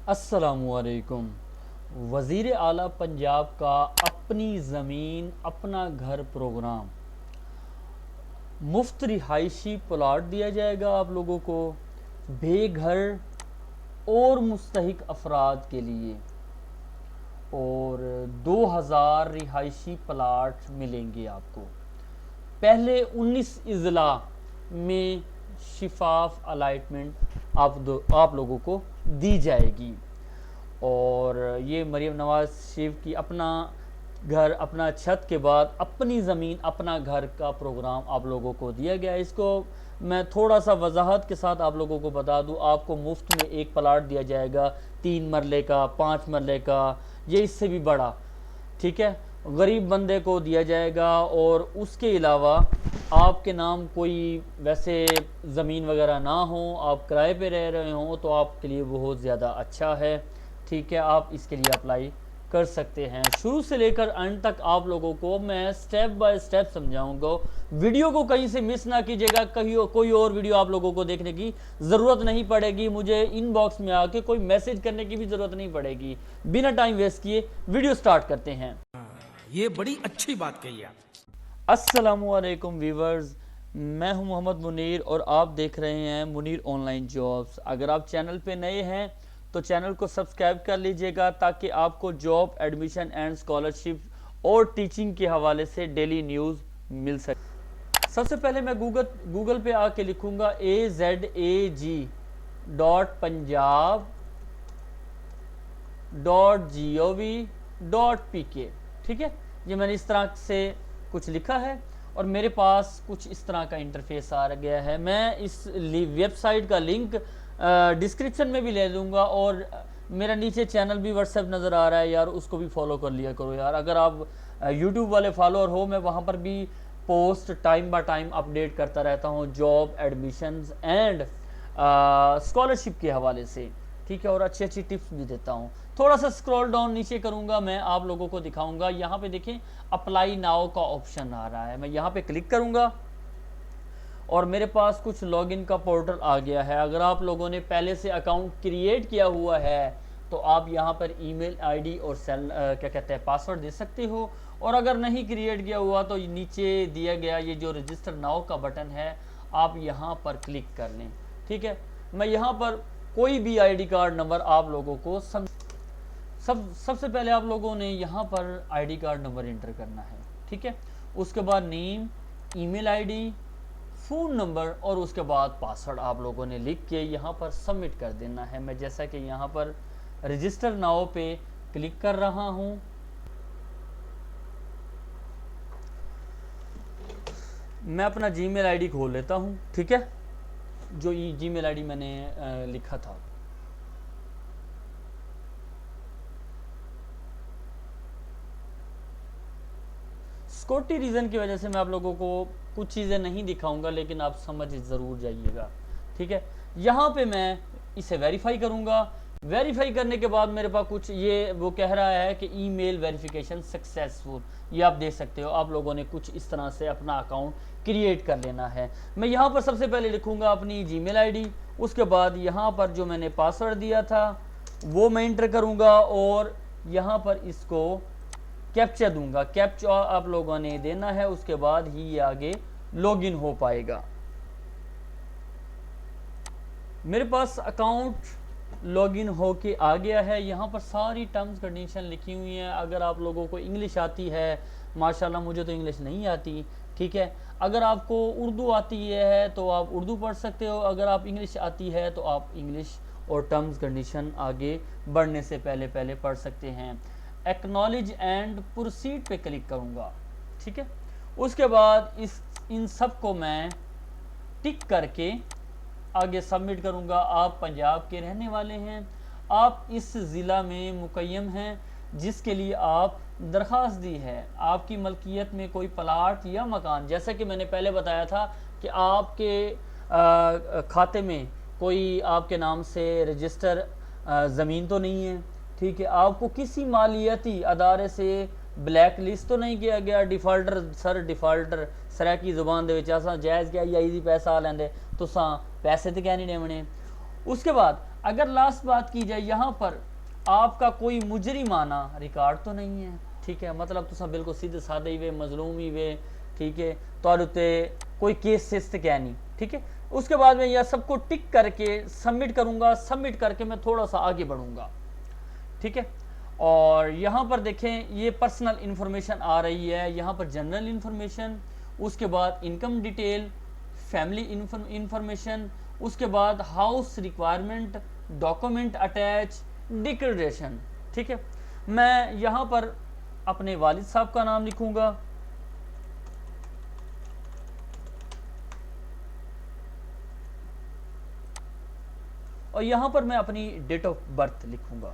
अस्सलामुअलैकुम। वज़ीर आला पंजाब का अपनी ज़मीन अपना घर प्रोग्राम, मुफ्त रिहायशी प्लाट दिया जाएगा आप लोगों को बेघर और मुस्तहिक अफराद के लिए, और 2000 रिहायशी प्लाट मिलेंगे आपको। पहले 19 अजला में शिफाफ अलाइटमेंट आप लोगों को दी जाएगी। और ये मरीम नवाज शरीफ की अपना घर अपना छत के बाद अपनी ज़मीन अपना घर का प्रोग्राम आप लोगों को दिया गया है। इसको मैं थोड़ा सा वजाहत के साथ आप लोगों को बता दूं, आपको मुफ्त में एक प्लाट दिया जाएगा 3 मरले का, 5 मरले का, ये इससे भी बड़ा, ठीक है, गरीब बंदे को दिया जाएगा। और उसके अलावा आपके नाम कोई वैसे ज़मीन वगैरह ना हो, आप किराए पे रह रहे हों, तो आपके लिए बहुत ज़्यादा अच्छा है, ठीक है। आप इसके लिए अप्लाई कर सकते हैं। शुरू से लेकर अंत तक आप लोगों को मैं स्टेप बाय स्टेप समझाऊंगा। वीडियो को कहीं से मिस ना कीजिएगा, कहीं कोई और वीडियो आप लोगों को देखने की ज़रूरत नहीं पड़ेगी, मुझे इनबॉक्स में आके कोई मैसेज करने की भी ज़रूरत नहीं पड़ेगी। बिना टाइम वेस्ट किए वीडियो स्टार्ट करते हैं। ये बड़ी अच्छी बात कही आप। अस्सलामुअलैकुम व्यूवर्स, मैं हूं मोहम्मद मुनीर और आप देख रहे हैं मुनीर ऑनलाइन जॉब्स। अगर आप चैनल पे नए हैं तो चैनल को सब्सक्राइब कर लीजिएगा ताकि आपको जॉब, एडमिशन एंड स्कॉलरशिप और टीचिंग के हवाले से डेली न्यूज़ मिल सके। सबसे पहले मैं गूगल पे आके लिखूंगा azag.punjab.gov.pk, ठीक है। ये मैंने इस तरह से कुछ लिखा है और मेरे पास कुछ इस तरह का इंटरफेस आ गया है। मैं इस वेबसाइट का लिंक डिस्क्रिप्शन में भी ले दूंगा, और मेरा नीचे चैनल भी व्हाट्सएप नज़र आ रहा है यार, उसको भी फॉलो कर लिया करो यार। अगर आप यूट्यूब वाले फॉलोअर हो, मैं वहाँ पर भी post time by time update करता रहता हूँ जॉब, एडमिशन्स एंड स्कॉलरशिप के हवाले से, ठीक है, और अच्छी अच्छी टिप्स भी देता हूँ। थोड़ा सा स्क्रॉल डाउन नीचे करूँगा, मैं आप लोगों को दिखाऊंगा। यहाँ पे देखें अप्लाई नाउ का ऑप्शन आ रहा है, मैं यहाँ पे क्लिक करूँगा और मेरे पास कुछ लॉगिन का पोर्टल आ गया है। अगर आप लोगों ने पहले से अकाउंट क्रिएट किया हुआ है तो आप यहाँ पर ईमेल आईडी और क्या कहते हैं पासवर्ड दे सकते हो, और अगर नहीं क्रिएट किया हुआ तो नीचे दिया गया ये जो रजिस्टर नाउ का बटन है आप यहाँ पर क्लिक कर लें, ठीक है। मैं यहाँ पर कोई भी आईडी कार्ड नंबर आप लोगों को सबसे पहले आप लोगों ने यहाँ पर आईडी कार्ड नंबर इंटर करना है, ठीक है। उसके बाद name, email ID, phone number और उसके बाद पासवर्ड आप लोगों ने लिख के यहाँ पर सबमिट कर देना है। मैं जैसा कि यहाँ पर रजिस्टर नाउ पे क्लिक कर रहा हूँ, मैं अपना जीमेल आईडी खोल लेता हूँ, ठीक है, जो ये जीमेल आईडी मैंने लिखा था। सिक्योरिटी रीज़न की वजह से मैं आप लोगों को कुछ चीज़ें नहीं दिखाऊंगा, लेकिन आप समझ ज़रूर जाइएगा, ठीक है। यहाँ पे मैं इसे वेरीफाई करूँगा। वेरीफाई करने के बाद मेरे पास कुछ ये वो कह रहा है कि ईमेल वेरिफिकेशन सक्सेसफुल, ये आप देख सकते हो। आप लोगों ने कुछ इस तरह से अपना अकाउंट क्रिएट कर लेना है। मैं यहाँ पर सबसे पहले लिखूँगा अपनी जीमेल आईडी, उसके बाद यहाँ पर जो मैंने पासवर्ड दिया था वो मैं इंटर करूँगा, और यहाँ पर इसको कैप्चा दूंगा। कैप्चा आप लोगों ने देना है, उसके बाद ही ये आगे लॉगिन हो पाएगा। मेरे पास अकाउंट लॉगिन होके आ गया है। यहाँ पर सारी टर्म्स कंडीशन लिखी हुई हैं। अगर आप लोगों को इंग्लिश आती है, माशाल्लाह मुझे तो इंग्लिश नहीं आती, ठीक है। अगर आपको उर्दू आती है तो आप उर्दू पढ़ सकते हो, अगर आप इंग्लिश आती है तो आप इंग्लिश और टर्म्स कंडीशन आगे बढ़ने से पहले पढ़ सकते हैं। एक्नॉलेज एंड प्रोसीड पे क्लिक करूँगा, ठीक है। उसके बाद इन सब को मैं टिक करके आगे सबमिट करूँगा। आप पंजाब के रहने वाले हैं, आप इस ज़िला में मुक़य्यम हैं जिसके लिए आप दरख्वास्त दी है, आपकी मलकियत में कोई प्लाट या मकान, जैसा कि मैंने पहले बताया था कि आपके खाते में कोई आपके नाम से रजिस्टर ज़मीन तो नहीं है, ठीक है। आपको किसी मालियाती अदारे से ब्लैक लिस्ट तो नहीं किया गया। डिफाल्टर सर की जुबान जायज़ क्या या इजी पैसा आ लेंदे तो पैसे तो क्या नहीं देने। उसके बाद अगर लास्ट बात की जाए, यहाँ पर आपका कोई मुजरिमाना रिकॉर्ड तो नहीं है, ठीक है, मतलब तुसा बिल्कुल सीधे साधे ही वे मजलूम ही वे, ठीक है, तो कोई केस सिस्ट क्या नहीं, ठीक है। उसके बाद में यह सबको टिक करके सबमिट करूंगा, सबमिट करके मैं थोड़ा सा आगे बढ़ूंगा, ठीक है। और यहाँ पर देखें ये पर्सनल इंफॉर्मेशन आ रही है, यहाँ पर जनरल इंफॉर्मेशन, उसके बाद इनकम डिटेल, फैमिली इंफॉर्मेशन, उसके बाद house requirement, document attach, declaration, ठीक है। मैं यहाँ पर अपने वालिद साहब का नाम लिखूंगा, और यहाँ पर मैं अपनी डेट ऑफ बर्थ लिखूंगा।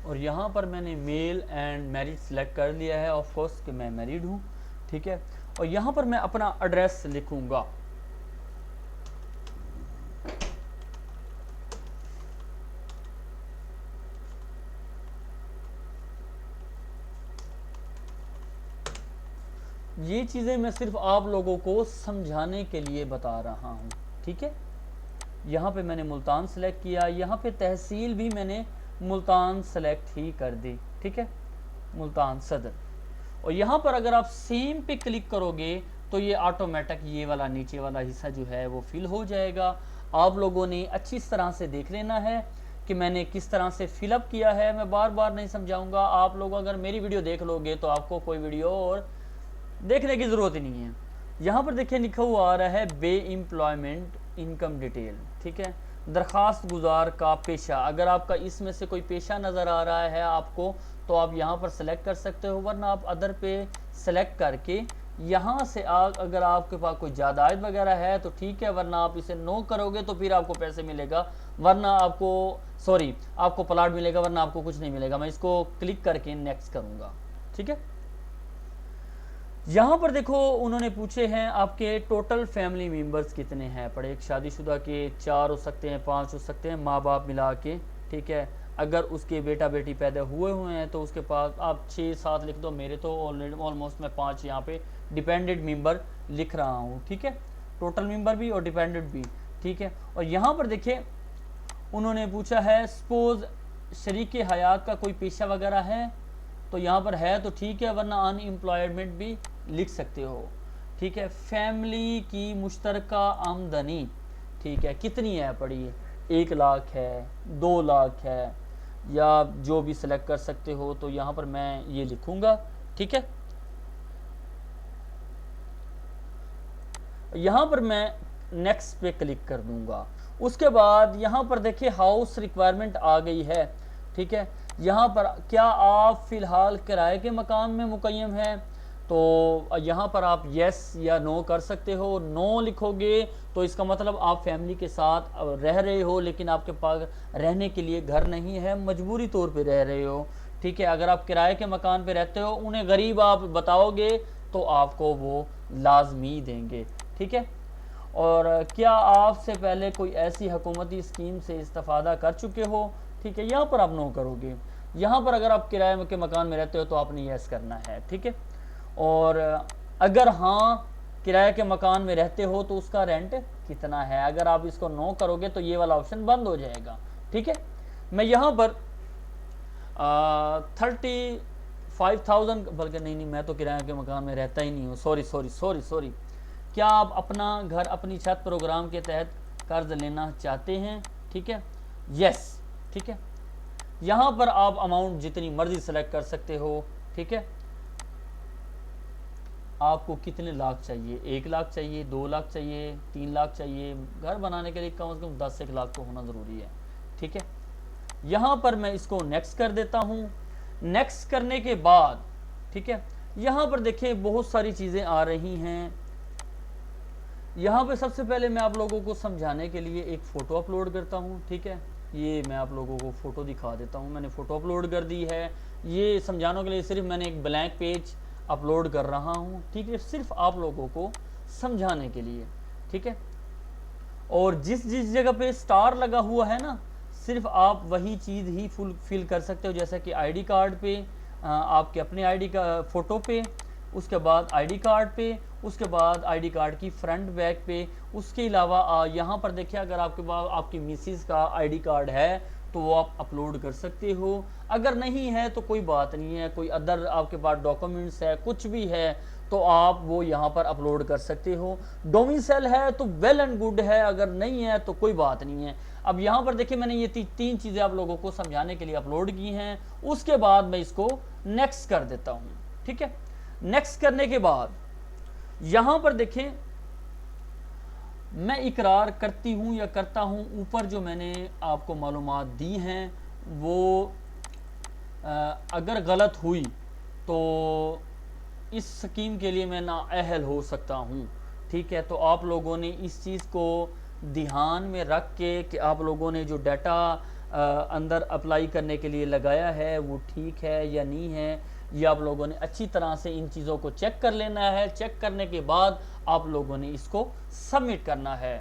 और यहाँ पर मैंने मेल एंड मैरिड सेलेक्ट कर लिया है, ऑफ कोर्स कि मैं मैरिड हूँ, ठीक है। और यहाँ पर मैं अपना एड्रेस लिखूंगा, ये चीज़ें मैं सिर्फ आप लोगों को समझाने के लिए बता रहा हूँ, ठीक है। यहाँ पे मैंने मुल्तान सेलेक्ट किया, यहाँ पे तहसील भी मैंने मुल्तान सेलेक्ट ही कर दी, ठीक है, मुल्तान सदर। और यहाँ पर अगर आप सेम पे क्लिक करोगे तो ये ऑटोमेटिक ये वाला नीचे वाला हिस्सा जो है वो फिल हो जाएगा। आप लोगों ने अच्छी तरह से देख लेना है कि मैंने किस तरह से फिलअप किया है, मैं बार बार नहीं समझाऊंगा। आप लोग अगर मेरी वीडियो देख लोगे तो आपको कोई वीडियो और देखने की ज़रूरत ही नहीं है। यहाँ पर देखिए लिखा हुआ आ रहा है बे एम्प्लॉयमेंट इनकम डिटेल, ठीक है, दरख्वास्त गुजार का पेशा। अगर आपका इसमें से कोई पेशा नज़र आ रहा है आपको तो आप यहाँ पर सेलेक्ट कर सकते हो, वरना आप अदर पे सेलेक्ट करके यहाँ से अगर आपके पास कोई जायदाद वगैरह है तो ठीक है, वरना आप इसे नो करोगे तो फिर आपको पैसे मिलेगा, वरना आपको प्लाट मिलेगा, वरना आपको कुछ नहीं मिलेगा। मैं इसको क्लिक करके नेक्स्ट करूँगा, ठीक है। यहाँ पर देखो उन्होंने पूछे हैं आपके टोटल फैमिली मेंबर्स कितने हैं पड़े, एक शादीशुदा के 4 हो सकते हैं, 5 हो सकते हैं, माँ बाप मिला के, ठीक है। अगर उसके बेटा बेटी पैदा हुए हैं तो उसके पास आप 6-7 लिख दो, मेरे तो ऑलमोस्ट मैं 5 यहाँ पे डिपेंडेंट मेंबर लिख रहा हूँ, ठीक है, टोटल मेंबर भी और डिपेंडेंट भी, ठीक है। और यहाँ पर देखिए उन्होंने पूछा है सपोज शरीक हयात का कोई पेशा वगैरह है, तो यहाँ पर है तो ठीक है, वरना अनएम्प्लॉयमेंट भी लिख सकते हो, ठीक है। फैमिली की मुश्तरका आमदनी, ठीक है, कितनी है पढ़िए, 1 लाख है, 2 लाख है, या जो भी सिलेक्ट कर सकते हो। तो यहाँ पर मैं ये लिखूंगा, ठीक है। यहाँ पर मैं नेक्स्ट पे क्लिक कर दूंगा। उसके बाद यहाँ पर देखिए हाउस रिक्वायरमेंट आ गई है, ठीक है। यहाँ पर क्या आप फ़िलहाल किराए के मकान में मुक़य्यम हैं, तो यहाँ पर आप यस या नो कर सकते हो। नो लिखोगे तो इसका मतलब आप फैमिली के साथ रह रहे हो, लेकिन आपके पास रहने के लिए घर नहीं है, मजबूरी तौर पे रह रहे हो, ठीक है। अगर आप किराए के मकान पे रहते हो, उन्हें गरीब आप बताओगे तो आपको वो लाजमी देंगे, ठीक है। और क्या आपसे पहले कोई ऐसी हुकूमती स्कीम से इस्तेफादा कर चुके हो, ठीक है, यहाँ पर आप नो करोगे। यहाँ पर अगर आप किराए के मकान में रहते हो तो आपने यस करना है, ठीक है। और अगर हाँ किराए के मकान में रहते हो तो उसका रेंट कितना है, अगर आप इसको नो करोगे तो ये वाला ऑप्शन बंद हो जाएगा, ठीक है। मैं यहाँ पर 35,000, बल्कि नहीं, मैं तो किराए के मकान में रहता ही नहीं हूँ, सॉरी। क्या आप अपना घर अपनी छत प्रोग्राम के तहत कर्ज लेना चाहते हैं, ठीक है, यस, ठीक है। यहाँ पर आप अमाउंट जितनी मर्जी सेलेक्ट कर सकते हो, ठीक है। आपको कितने लाख चाहिए, 1 लाख चाहिए, 2 लाख चाहिए, 3 लाख चाहिए, घर बनाने के लिए कम से कम 10-1 लाख तो होना ज़रूरी है, ठीक है। यहाँ पर मैं इसको नेक्स्ट कर देता हूँ। नेक्स्ट करने के बाद, ठीक है, यहाँ पर देखें बहुत सारी चीज़ें आ रही हैं। यहाँ पे सबसे पहले मैं आप लोगों को समझाने के लिए एक फ़ोटो अपलोड करता हूँ, ठीक है। ये मैं आप लोगों को फ़ोटो दिखा देता हूँ, मैंने फ़ोटो अपलोड कर दी है। ये समझाने के लिए सिर्फ मैंने एक ब्लैंक पेज अपलोड कर रहा हूँ, ठीक है, सिर्फ आप लोगों को समझाने के लिए, ठीक है। और जिस जिस जगह पे स्टार लगा हुआ है ना, सिर्फ आप वही चीज़ ही फुल फिल कर सकते हो, जैसा कि आईडी कार्ड पे, आपके अपने आईडी का फ़ोटो पे, उसके बाद आईडी कार्ड पे, उसके बाद आईडी कार्ड की फ्रंट बैक पे। उसके अलावा यहाँ पर देखिए, अगर आपके पास आपकी मिसिस का आईडी कार्ड है तो वो आप अपलोड कर सकते हो। अगर नहीं है तो कोई बात नहीं है, कोई अदर आपके पास डॉक्यूमेंट्स है, कुछ भी है, तो आप वो यहाँ पर अपलोड कर सकते हो। डोमिसाइल है तो वेल एंड गुड है, अगर नहीं है तो कोई बात नहीं है। अब यहाँ पर देखिए, मैंने ये तीन चीज़ें आप लोगों को समझाने के लिए अपलोड की हैं। उसके बाद मैं इसको नेक्स्ट कर देता हूँ, ठीक है। नेक्स्ट करने के बाद यहाँ पर देखें, मैं इकरार करती हूँ या करता हूँ, ऊपर जो मैंने आपको मालूमात दी हैं वो अगर गलत हुई तो इस स्कीम के लिए मैं नाअहल हो सकता हूँ, ठीक है। तो आप लोगों ने इस चीज़ को ध्यान में रख के कि आप लोगों ने जो डाटा अंदर अप्लाई करने के लिए लगाया है वो ठीक है या नहीं है, ये आप लोगों ने अच्छी तरह से इन चीज़ों को चेक कर लेना है। चेक करने के बाद आप लोगों ने इसको सबमिट करना है।